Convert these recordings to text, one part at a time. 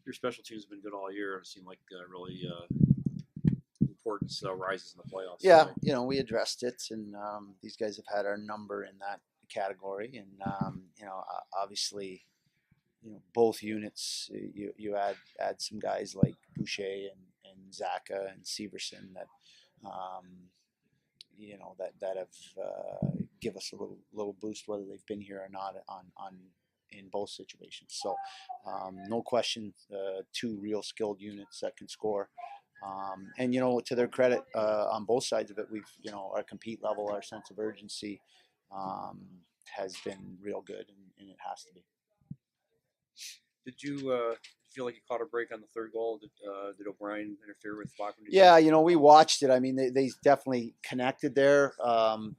Your special teams have been good all year. It seemed like really importance rises in the playoffs. Yeah, So we addressed it, and these guys have had our number in that category, and obviously, both units. You add some guys like Boucher and Zaka and Severson that um, that have give us a little boost, whether they've been here or not on in both situations. So no question, two real skilled units that can score. And to their credit, on both sides of it, we've our compete level, our sense of urgency um, has been real good, and it has to be. did you feel like you caught a break on the third goal? Did O'Brien interfere with Bachman? Yeah, we watched it. I mean, they definitely connected there.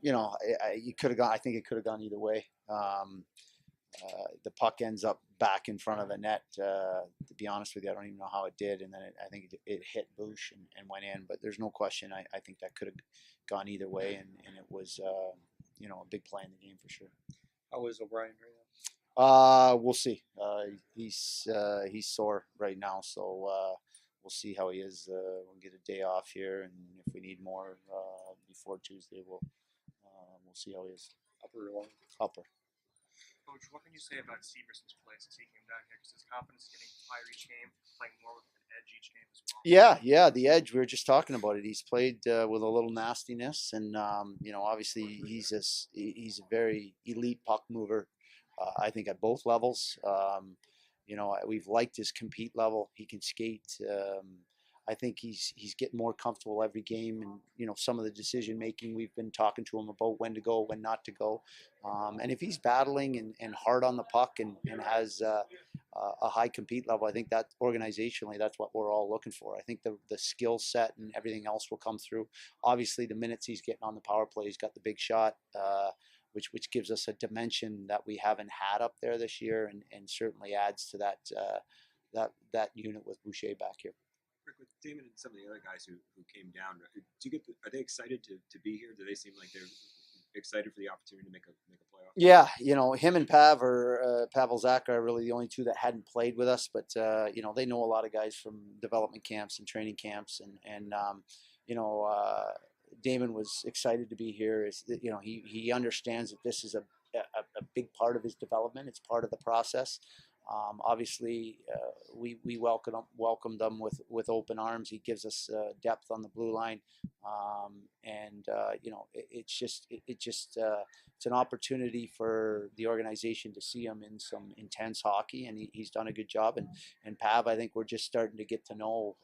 You could have gone. I think it could have gone either way. The puck ends up back in front of the net. To be honest with you, I don't even know how it did, and then I think it hit Bush and went in. But there's no question. I think that could have gone either way, and it was a big play in the game for sure. How is O'Brien right now? We'll see. He's sore right now, so we'll see how he is. We'll get a day off here, and if we need more before Tuesday, we'll see how he is. Upper or lower? Upper. Coach, what can you say about Severson's play since he came down here? Because his confidence is getting higher each game, playing more with an edge each game as well. Yeah, the edge. We were just talking about it. He's played with a little nastiness, and obviously he's a very elite puck mover. I think at both levels. We've liked his compete level. He can skate. I think he's getting more comfortable every game, and some of the decision making we've been talking to him about when to go, when not to go, and if he's battling and hard on the puck and has a high compete level, I think that organizationally that's what we're all looking for. I think the skill set and everything else will come through. Obviously, the minutes he's getting on the power play, he's got the big shot. Which gives us a dimension that we haven't had up there this year, and certainly adds to that unit with Boucher back here. Rick, with Damon and some of the other guys who came down, are they excited to be here? Do they seem like they're excited for the opportunity to make a playoff? Yeah, him and Pavel Zaka are really the only two that hadn't played with us, but they know a lot of guys from development camps and training camps, and Damon was excited to be here. He understands that this is a big part of his development. It's part of the process. Obviously, we welcomed him with open arms. He gives us depth on the blue line, and it's an opportunity for the organization to see him in some intense hockey, and he's done a good job. And Pav, I think we're just starting to get to know.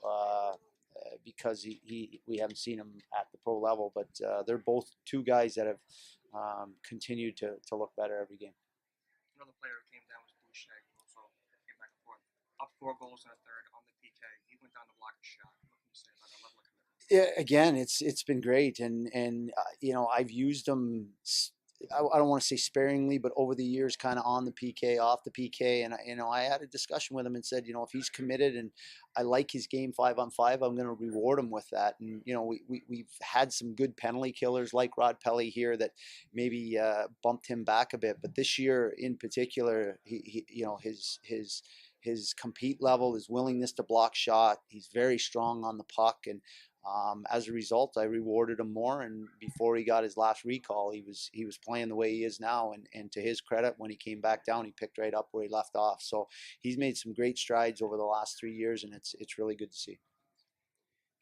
Because we haven't seen him at the pro level, but they're both two guys that have continued to look better every game. Another player who came down was Boucher, who also came back and forth. Up 4 goals in a third on the PK. He went down to block a shot. What can you say about that level of commitment? Yeah, again, it's been great, and I've used him. I don't want to say sparingly, but over the years, kind of on the PK, off the PK, and I had a discussion with him and said, if he's committed and I like his game 5-on-5, I'm going to reward him with that. And we've had some good penalty killers like Rod Pelly here that maybe bumped him back a bit, but this year in particular, his compete level, his willingness to block shot, he's very strong on the puck, and as a result, I rewarded him more. And before he got his last recall, he was playing the way he is now. And to his credit, when he came back down, he picked right up where he left off. So he's made some great strides over the last 3 years, and it's really good to see.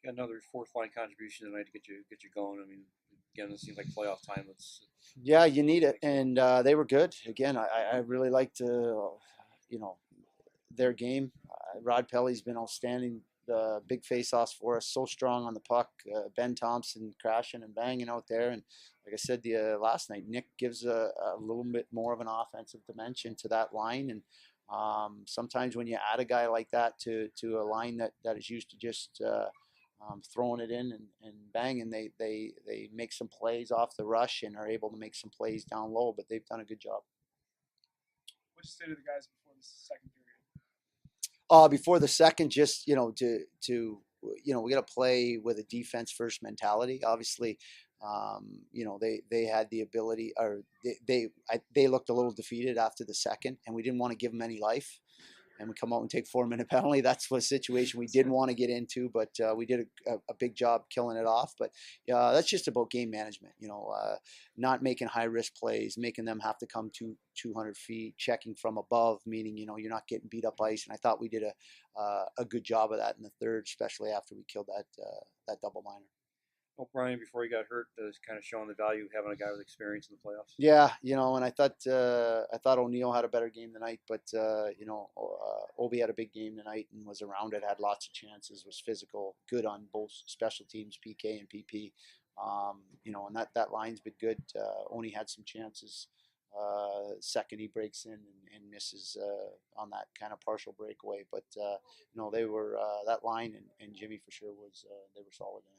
Got another fourth line contribution tonight to get you going. I mean, again, it seems like playoff time. Yeah, you need it, and they were good. Again, I really liked their game. Rod Pelly's been outstanding. The big face-offs for us, so strong on the puck. Ben Thompson crashing and banging out there, and like I said last night, Nick gives a little bit more of an offensive dimension to that line. And sometimes when you add a guy like that to a line that is used to just throwing it in and banging, they make some plays off the rush and are able to make some plays down low. But they've done a good job. What's the state of the guys before the second period? Before the second, just we got to play with a defense first mentality. Obviously, they had the ability, or they looked a little defeated after the second, and we didn't want to give them any life. and we come out and take 4-minute penalty. That's a situation we didn't want to get into, but we did a big job killing it off. But that's just about game management, not making high risk plays, making them have to come to 200 feet, checking from above, meaning you're not getting beat up ice. And I thought we did a good job of that in the third, especially after we killed that double minor. O'Brien, before he got hurt, is kind of showing the value of having a guy with experience in the playoffs. Yeah, and I thought O'Neill had a better game tonight, but Obi had a big game tonight and was around it, had lots of chances, was physical, good on both special teams, PK and PP. And that line's been good. Oni had some chances. Second, he breaks in and misses on that kind of partial breakaway, but they were that line and Jimmy for sure they were solid in it.